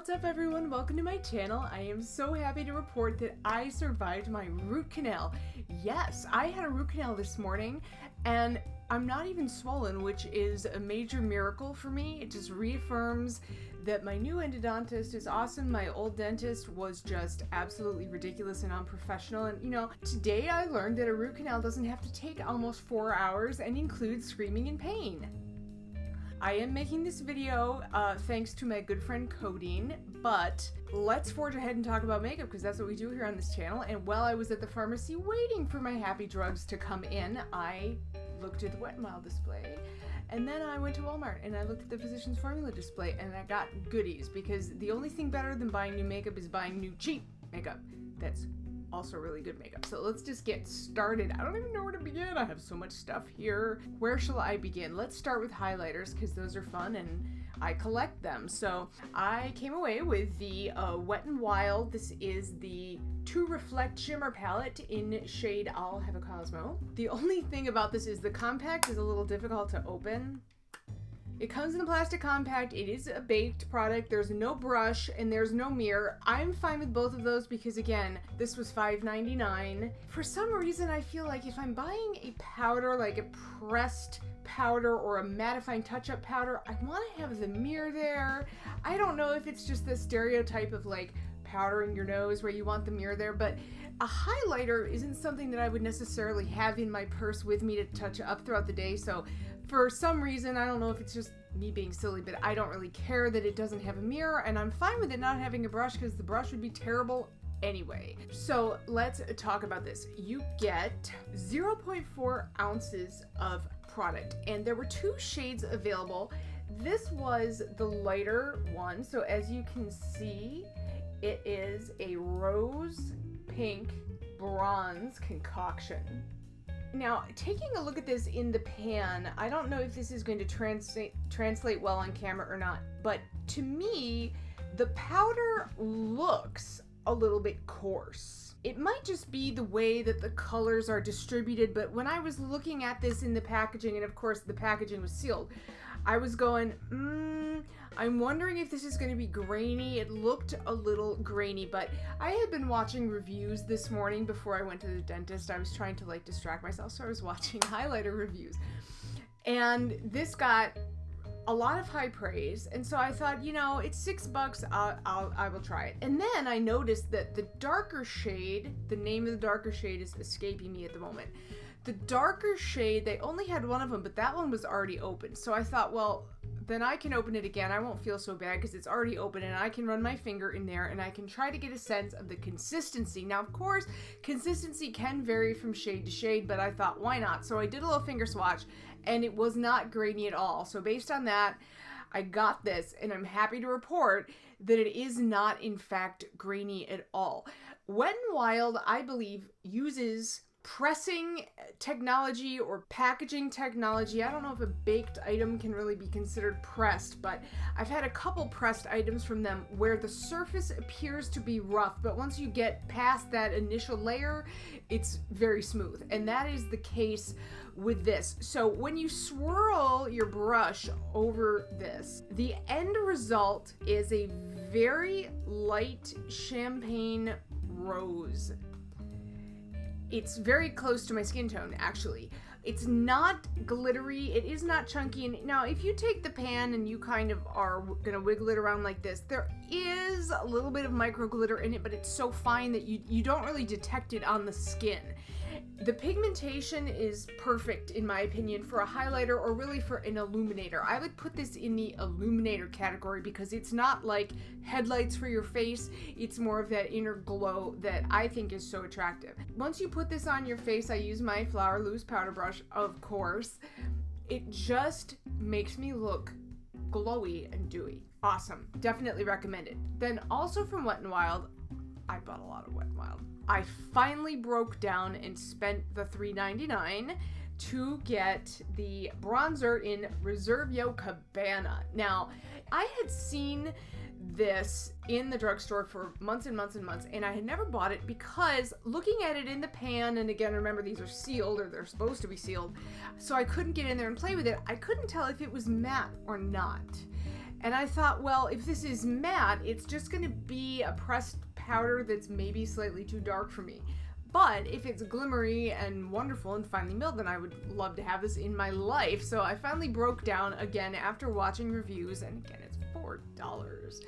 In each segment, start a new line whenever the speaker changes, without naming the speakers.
What's up everyone? Welcome to my channel. I am so happy to report that I survived my root canal. Yes, I had a root canal this morning and I'm not even swollen, which is a major miracle for me. It just reaffirms that my new endodontist is awesome. My old dentist was just absolutely ridiculous and unprofessional. And you know, today I learned that a root canal doesn't have to take almost 4 hours and includes screaming in pain. I am making this video thanks to my good friend Codeine, but let's forge ahead and talk about makeup because that's what we do here on this channel. And while I was at the pharmacy waiting for my happy drugs to come in, I looked at the Wet n Wild display, and then I went to Walmart and I looked at the Physicians Formula display and I got goodies, because the only thing better than buying new makeup is buying new cheap makeup that's also really good makeup. So let's just get started. I don't even know where to begin. I have so much stuff here. Where shall I begin? Let's start with highlighters because those are fun and I collect them. So I came away with the Wet n Wild. This is the To Reflect Shimmer Palette in shade I'll Have a Cosmo. The only thing about this is the compact is a little difficult to open. It comes in a plastic compact. It is a baked product. There's no brush and there's no mirror. I'm fine with both of those because, again, this was $5.99. For some reason, I feel like if I'm buying a powder, like a pressed powder or a mattifying touch-up powder, I want to have the mirror there. I don't know if it's just the stereotype of like powdering your nose where you want the mirror there, but a highlighter isn't something that I would necessarily have in my purse with me to touch up throughout the day. So for some reason, I don't know if it's just me being silly, but I don't really care that it doesn't have a mirror, and I'm fine with it not having a brush because the brush would be terrible anyway. So let's talk about this. You get 0.4 ounces of product, and there were 2 shades available. This was the lighter one, so as you can see, it is a rose pink bronze concoction. Now, taking a look at this in the pan, I don't know if this is going to translate well on camera or not, but to me, the powder looks a little bit coarse. It might just be the way that the colors are distributed, but when I was looking at this in the packaging, and of course the packaging was sealed, I was going, I'm wondering if this is going to be grainy. It looked a little grainy, but I had been watching reviews this morning before I went to the dentist. I was trying to like distract myself, so I was watching highlighter reviews. And this got a lot of high praise, and so I thought, you know, it's $6, I will try it. And then I noticed that the darker shade, the name of the darker shade is escaping me at the moment. The darker shade, they only had one of them, but that one was already open. So I thought, well, then I can open it again. I won't feel so bad because it's already open, and I can run my finger in there and I can try to get a sense of the consistency. Now, of course, consistency can vary from shade to shade, but I thought, why not? So I did a little finger swatch and it was not grainy at all. So based on that, I got this, and I'm happy to report that it is not, in fact, grainy at all. Wet n Wild, I believe, uses pressing technology or packaging technology. I don't know if a baked item can really be considered pressed, but I've had a couple pressed items from them where the surface appears to be rough, but once you get past that initial layer, it's very smooth. And that is the case with this. So when you swirl your brush over this, the end result is a very light champagne rose. It's very close to my skin tone, actually. It's not glittery, it is not chunky. And now, if you take the pan and you kind of are gonna wiggle it around like this, there is a little bit of micro glitter in it, but it's so fine that you don't really detect it on the skin. The pigmentation is perfect, in my opinion, for a highlighter or really for an illuminator. I would put this in the illuminator category because it's not like headlights for your face. It's more of that inner glow that I think is so attractive. Once you put this on your face, I use my Flower Loose powder brush, of course. It just makes me look glowy and dewy. Awesome. Definitely recommend it. Then also from Wet n Wild, I bought a lot of Wet n Wild. I finally broke down and spent the $3.99 to get the bronzer in Reservio Cabana. Now, I had seen this in the drugstore for months and months and months, and I had never bought it because looking at it in the pan, and again, remember these are sealed, or they're supposed to be sealed, so I couldn't get in there and play with it. I couldn't tell if it was matte or not. And I thought, well, if this is matte, it's just going to be a pressed powder that's maybe slightly too dark for me. But if it's glimmery and wonderful and finely milled, then I would love to have this in my life. So I finally broke down again after watching reviews, and again, it's $4.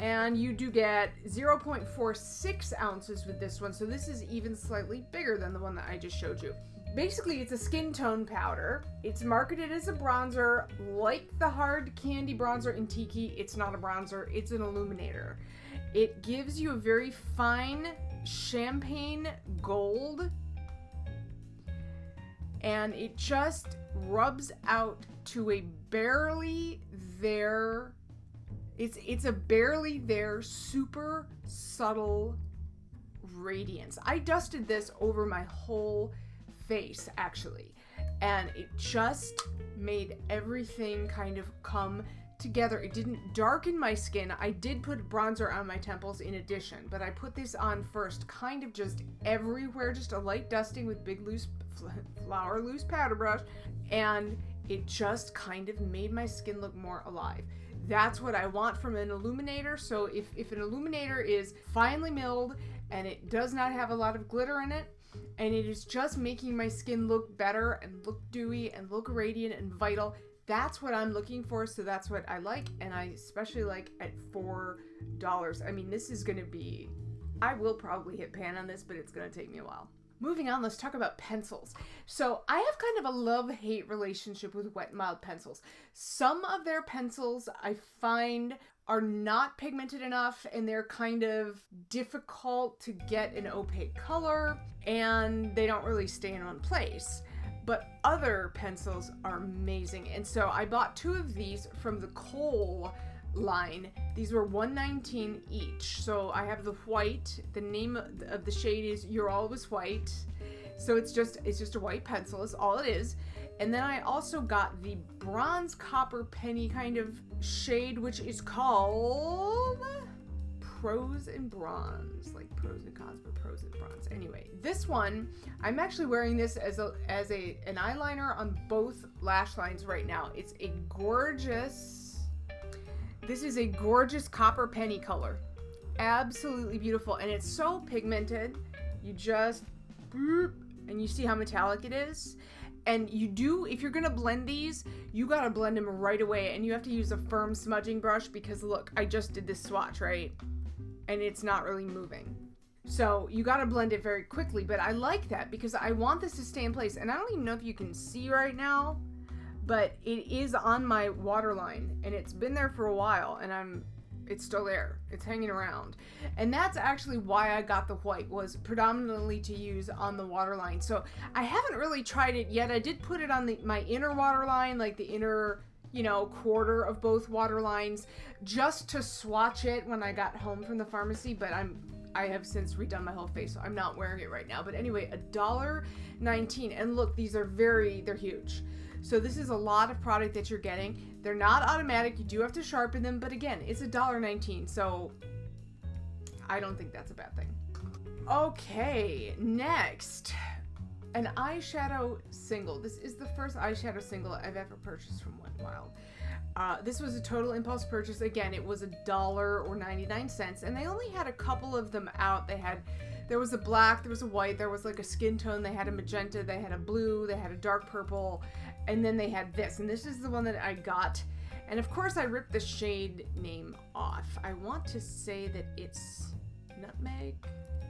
And you do get 0.46 ounces with this one, so this is even slightly bigger than the one that I just showed you. Basically, it's a skin tone powder. It's marketed as a bronzer. Like the hard candy bronzer in Tiki, it's not a bronzer, it's an illuminator. It gives you a very fine champagne gold, and it just rubs out to a barely there, it's a barely there, super subtle radiance. I dusted this over my whole face actually, and it just made everything kind of come together. It didn't darken my skin. I did put bronzer on my temples in addition, but I put this on first, kind of just everywhere, just a light dusting with big loose flower loose powder brush, and it just kind of made my skin look more alive. That's what I want from an illuminator. So if an illuminator is finely milled and it does not have a lot of glitter in it, and it is just making my skin look better and look dewy and look radiant and vital, that's what I'm looking for. So that's what I like, and I especially like at $4. I mean, this is gonna be, I will probably hit pan on this, but it's gonna take me a while. Moving on, let's talk about pencils. So I have kind of a love-hate relationship with Wet n Wild pencils. Some of their pencils I find are not pigmented enough, and they're kind of difficult to get an opaque color, and they don't really stay in one place. But other pencils are amazing, and so I bought 2 of these from the Kohl line. These were $1.19 each. So I have the white. The name of the shade is You're Always White. So it's just a white pencil is all it is. And then I also got the bronze copper penny kind of shade, which is called Pros and Bronze, like pros and cons, but pros and bronze. Anyway, this one, I'm actually wearing this as an eyeliner on both lash lines right now. It's a gorgeous, this is a gorgeous copper penny color. Absolutely beautiful, and it's so pigmented. You just boop, and you see how metallic it is. And you do, if you're gonna blend these, you gotta blend them right away, and you have to use a firm smudging brush because look, I just did this swatch, right? And it's not really moving. So you gotta blend it very quickly, but I like that because I want this to stay in place. And I don't even know if you can see right now, but it is on my waterline, and it's been there for a while, and it's still there. It's hanging around. And that's actually why I got the white, was predominantly to use on the waterline. So I haven't really tried it yet. I did put it on my inner waterline, like the inner, quarter of both waterlines, just to swatch it when I got home from the pharmacy, but I have since redone my whole face, so I'm not wearing it right now. But anyway, $1.19. And look, these are they're huge. So this is a lot of product that you're getting. They're not automatic. You do have to sharpen them, but again, it's $1.19, so I don't think that's a bad thing. Okay, next, an eyeshadow single. This is the first eyeshadow single I've ever purchased from Wet n Wild. This was a total impulse purchase. Again, it was $1.99, and they only had a couple of them out. There was a black, there was a white, there was like a skin tone, they had a magenta, they had a blue, they had a dark purple, and then they had this, and this is the one that I got. And of course I ripped the shade name off. I want to say that it's nutmeg,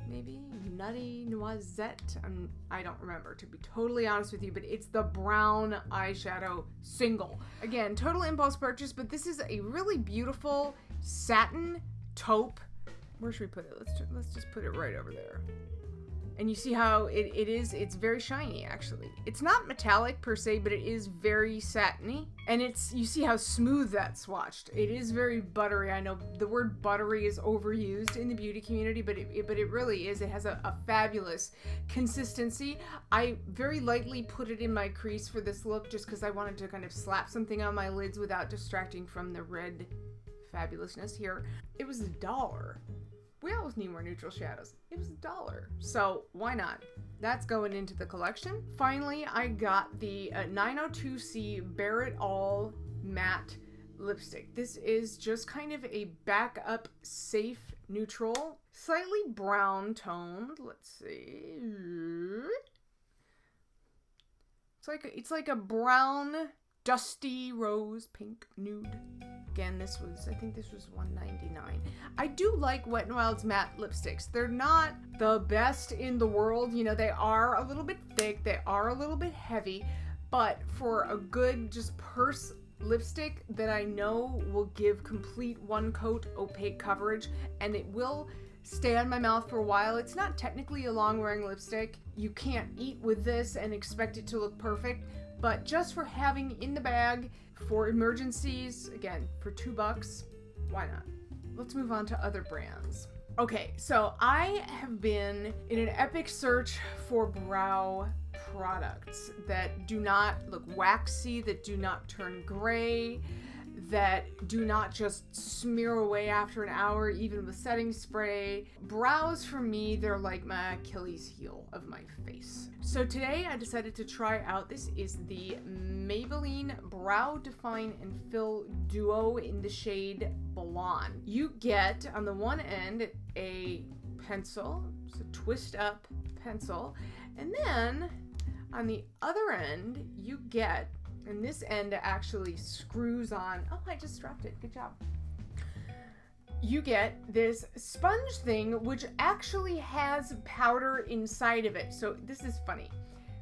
maybe nutty noisette. I don't remember, to be totally honest with you, but it's the brown eyeshadow single. Again, total impulse purchase, but this is a really beautiful satin taupe. Where should we put it? Let's just put it right over there. And you see how it's very shiny actually. It's not metallic per se, but it is very satiny. And you see how smooth that's swatched. It is very buttery. I know the word buttery is overused in the beauty community, but it really is. It has a fabulous consistency. I very lightly put it in my crease for this look just because I wanted to kind of slap something on my lids without distracting from the red fabulousness here. It was $1. We always need more neutral shadows. It was $1. So why not? That's going into the collection. Finally, I got the 902C Bear It All Matte lipstick. This is just kind of a backup safe neutral, slightly brown toned. Let's see. It's like a brown, dusty rose pink nude. Again, I think this was $1.99. I do like Wet n Wild's matte lipsticks. They're not the best in the world. You know, they are a little bit thick. They are a little bit heavy. But for a good just purse lipstick that I know will give complete one coat opaque coverage, and it will stay on my mouth for a while. It's not technically a long wearing lipstick. You can't eat with this and expect it to look perfect, but just for having in the bag for emergencies, again, for $2, why not? Let's move on to other brands. Okay, so I have been in an epic search for brow products that do not look waxy, that do not turn gray, that do not just smear away after an hour, even with setting spray. Brows, for me, they're like my Achilles heel of my face. So today I decided to try out, this is the Maybelline Brow Define and Fill Duo in the shade Blonde. You get, on the one end, a pencil, so twist up pencil, and then on the other end, you get, and this end actually screws on. Oh, I just dropped it. Good job. You get this sponge thing, which actually has powder inside of it. So this is funny.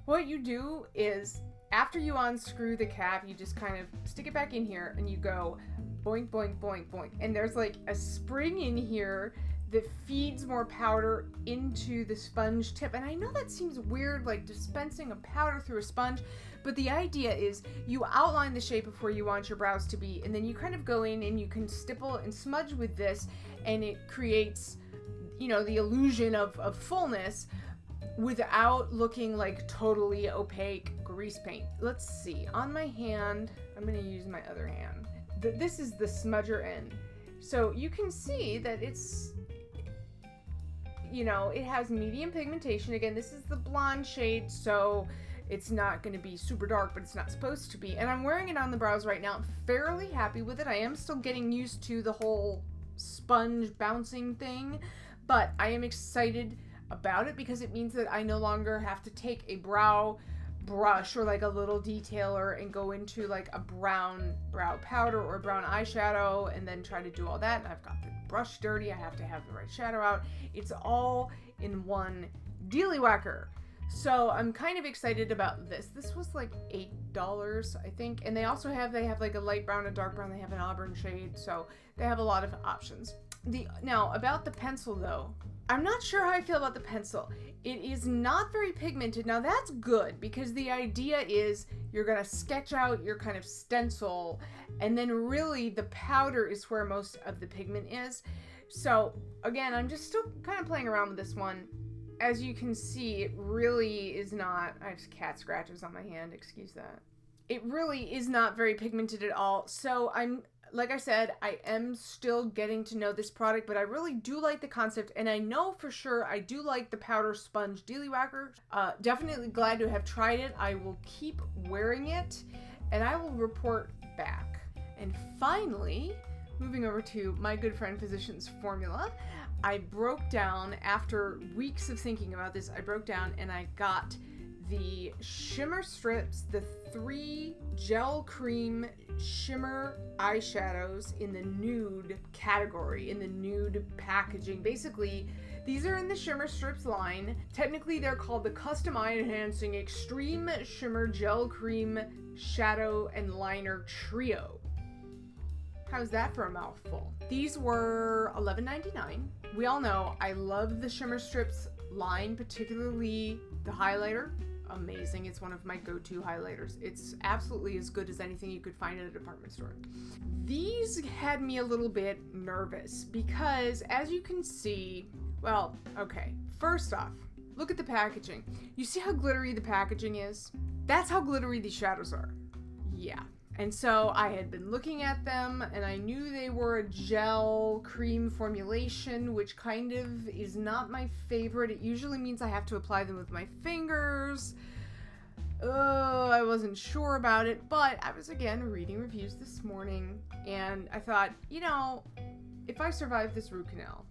What you do is, after you unscrew the cap, you just kind of stick it back in here and you go boink, boink, boink, boink. And there's like a spring in here that feeds more powder into the sponge tip. And I know that seems weird, like dispensing a powder through a sponge, but the idea is you outline the shape of where you want your brows to be, and then you kind of go in and you can stipple and smudge with this, and it creates, you know, the illusion of fullness without looking like totally opaque grease paint. Let's see, on my hand, I'm gonna use my other hand. This is the smudger end. So you can see that it's, you know, it has medium pigmentation. Again, this is the blonde shade, so it's not going to be super dark, but it's not supposed to be. And I'm wearing it on the brows right now. I'm fairly happy with it. I am still getting used to the whole sponge bouncing thing, but I am excited about it because it means that I no longer have to take a brow brush or like a little detailer and go into like a brown brow powder or brown eyeshadow and then try to do all that. And I've got the brush dirty. I have to have the right shadow out. It's all in one dealy whacker. So I'm kind of excited about this. This was like $8, I think. And they have like a light brown, a dark brown. They have an auburn shade. So they have a lot of options. Now about the pencil though, I'm not sure how I feel about the pencil. It is not very pigmented. Now that's good because the idea is you're gonna sketch out your kind of stencil, and then really the powder is where most of the pigment is. So again, I'm just still kind of playing around with this one. As you can see, it really is not, I have cat scratches on my hand, excuse that. It really is not very pigmented at all. So like I said, I am still getting to know this product, but I really do like the concept, and I know for sure I do like the powder sponge dealy whacker. Definitely glad to have tried it. I will keep wearing it, and I will report back. And finally, moving over to my good friend Physicians Formula, I broke down, after weeks of thinking about this, I broke down and I got the shimmer strips, the 3 gel cream shimmer eyeshadows in the nude category, in the nude packaging. Basically, these are in the shimmer strips line. Technically, they're called the Custom Eye Enhancing Extreme Shimmer Gel Cream Shadow and Liner Trio. How's that for a mouthful? These were $11.99. We all know I love the shimmer strips line, particularly the highlighter. Amazing. It's one of my go-to highlighters. It's absolutely as good as anything you could find at a department store. These had me a little bit nervous because, as you can see, well, okay, first off, look at the packaging. You see how glittery the packaging is? That's how glittery these shadows are. Yeah. And so I had been looking at them and I knew they were a gel cream formulation, which kind of is not my favorite. It usually means I have to apply them with my fingers. I wasn't sure about it, but I was again reading reviews this morning, and I thought, you know, if I survive this root canal,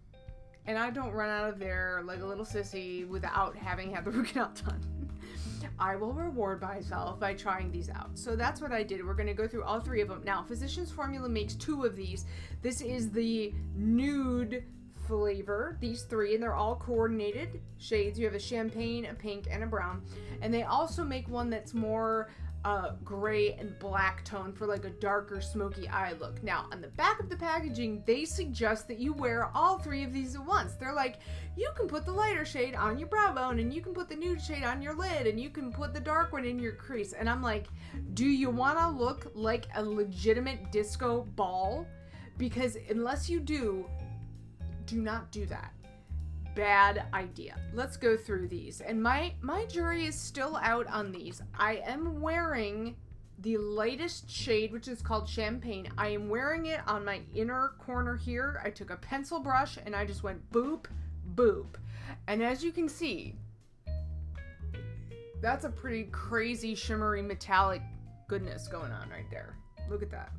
and I don't run out of there like a little sissy without having had the root canal done, I will reward myself by trying these out. So that's what I did. We're going to go through all 3 of them. Now, Physicians Formula makes 2 of these. This is the nude flavor, these 3, and they're all coordinated shades. You have a champagne, a pink, and a brown. And they also make one that's more gray and black tone for like a darker smoky eye look. Now, on the back of the packaging, they suggest that you wear all 3 of these at once. They're like, you can put the lighter shade on your brow bone, and you can put the nude shade on your lid, and you can put the dark one in your crease. And I'm like, do you want to look like a legitimate disco ball? Because unless you do not do that. Bad idea. Let's go through these. And my jury is still out on these. I am wearing the lightest shade, which is called Champagne. I am wearing it on my inner corner here. I took a pencil brush and I just went boop, boop. And as you can see, that's a pretty crazy shimmery metallic goodness going on right there. Look at that.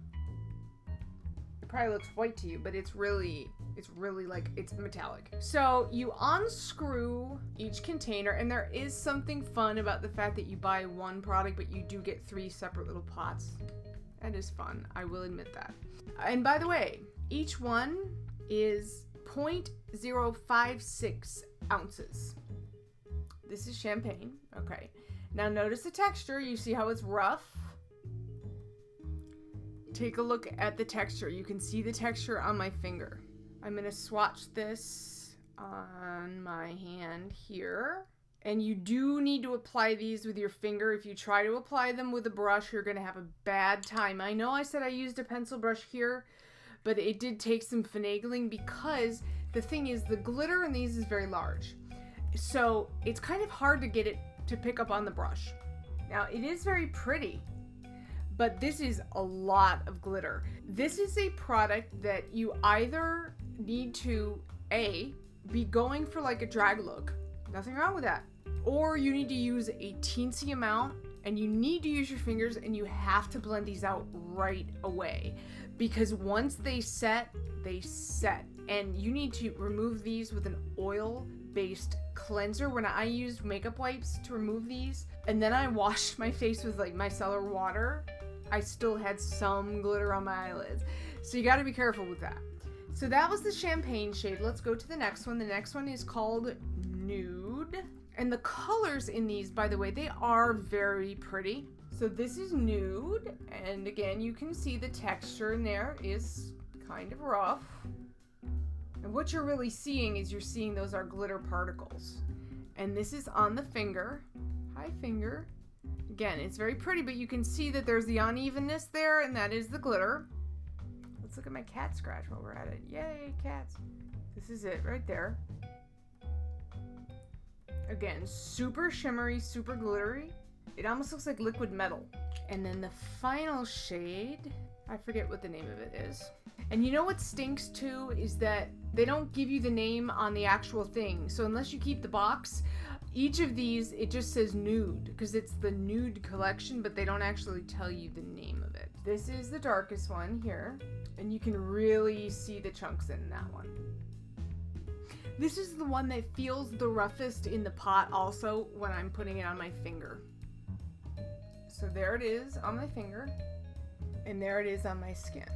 It probably looks white to you, but it's really like, it's metallic. So you unscrew each container, and there is something fun about the fact that you buy one product, but you do get 3 separate little pots. That is fun. I will admit that. And by the way, each one is 0.056 ounces. This is champagne. Okay. Now notice the texture. You see how it's rough? Take a look at the texture. You can see the texture on my finger. I'm going to swatch this on my hand here. And you do need to apply these with your finger. If you try to apply them with a brush, you're going to have a bad time. I know I said I used a pencil brush here, but it did take some finagling because the thing is, the glitter in these is very large. So it's kind of hard to get it to pick up on the brush. Now, it is very pretty, but this is a lot of glitter. This is a product that you either need to, A, be going for like a drag look. Nothing wrong with that. Or you need to use a teensy amount, and you need to use your fingers, and you have to blend these out right away. Because once they set, they set. And you need to remove these with an oil-based cleanser. When I used makeup wipes to remove these, and then I washed my face with like micellar water, I still had some glitter on my eyelids. So you gotta be careful with that. So that was the champagne shade. Let's go to the next one. The next one is called Nude. And the colors in these, by the way, they are very pretty. So this is Nude. And again, you can see the texture in there is kind of rough. And what you're really seeing is you're seeing those are glitter particles. And this is on the finger. Hi, finger. Again, it's very pretty, but you can see that there's the unevenness there, and that is the glitter. Let's look at my cat scratch while we're at it. Yay, cats. This is it right there. Again, super shimmery, super glittery. It almost looks like liquid metal. And then the final shade, I forget what the name of it is. And you know what stinks too is that they don't give you the name on the actual thing. So unless you keep the box, each of these, it just says Nude because it's the Nude collection, but they don't actually tell you the name of it. This is the darkest one here, and you can really see the chunks in that one. This is the one that feels the roughest in the pot also when I'm putting it on my finger. So there it is on my finger, and there it is on my skin.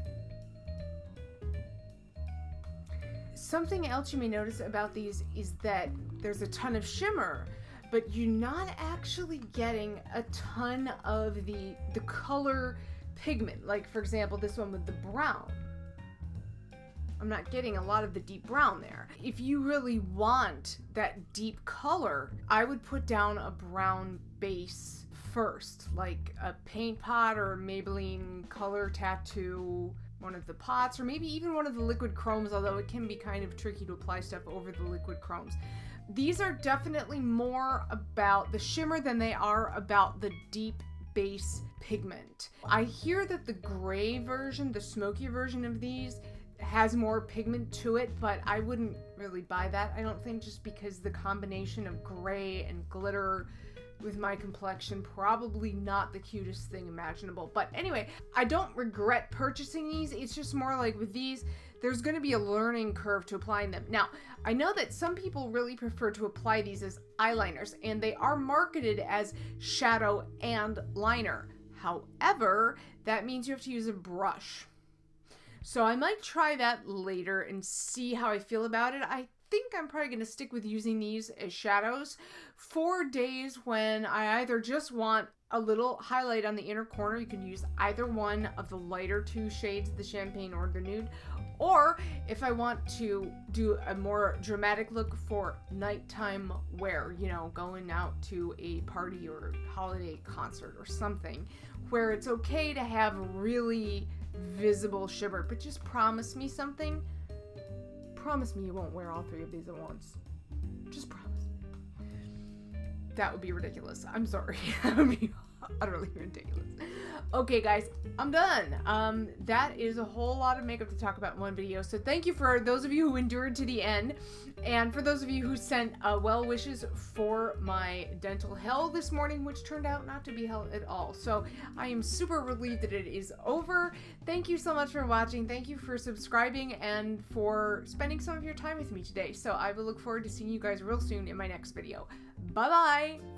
Something else you may notice about these is that there's a ton of shimmer, but you're not actually getting a ton of the color pigment. Like, for example, this one with the brown. I'm not getting a lot of the deep brown there. If you really want that deep color, I would put down a brown base first, like a paint pot or Maybelline Color Tattoo, one of the pots, or maybe even one of the liquid chromes, although it can be kind of tricky to apply stuff over the liquid chromes. These are definitely more about the shimmer than they are about the deep base pigment. I hear that the gray version, the smoky version of these, has more pigment to it, but I wouldn't really buy that, I don't think, just because the combination of gray and glitter with my complexion, probably not the cutest thing imaginable. But anyway, I don't regret purchasing these. It's just more like with these, there's going to be a learning curve to applying them. Now, I know that some people really prefer to apply these as eyeliners, and they are marketed as shadow and liner. However, that means you have to use a brush. So I might try that later and see how I feel about it. I think I'm probably going to stick with using these as shadows for days when I either just want a little highlight on the inner corner. You can use either one of the lighter two shades, the champagne or the nude. Or if I want to do a more dramatic look for nighttime wear, you know, going out to a party or holiday concert or something, where it's okay to have really visible shimmer, but just promise me something. Promise me you won't wear all three of these at once. Just promise. That would be ridiculous. I'm sorry. That would be utterly ridiculous. Okay, guys, I'm done. That is a whole lot of makeup to talk about in one video. So thank you for those of you who endured to the end. And for those of you who sent well wishes for my dental hell this morning, which turned out not to be hell at all. So I am super relieved that it is over. Thank you so much for watching. Thank you for subscribing and for spending some of your time with me today. So I will look forward to seeing you guys real soon in my next video. Bye-bye!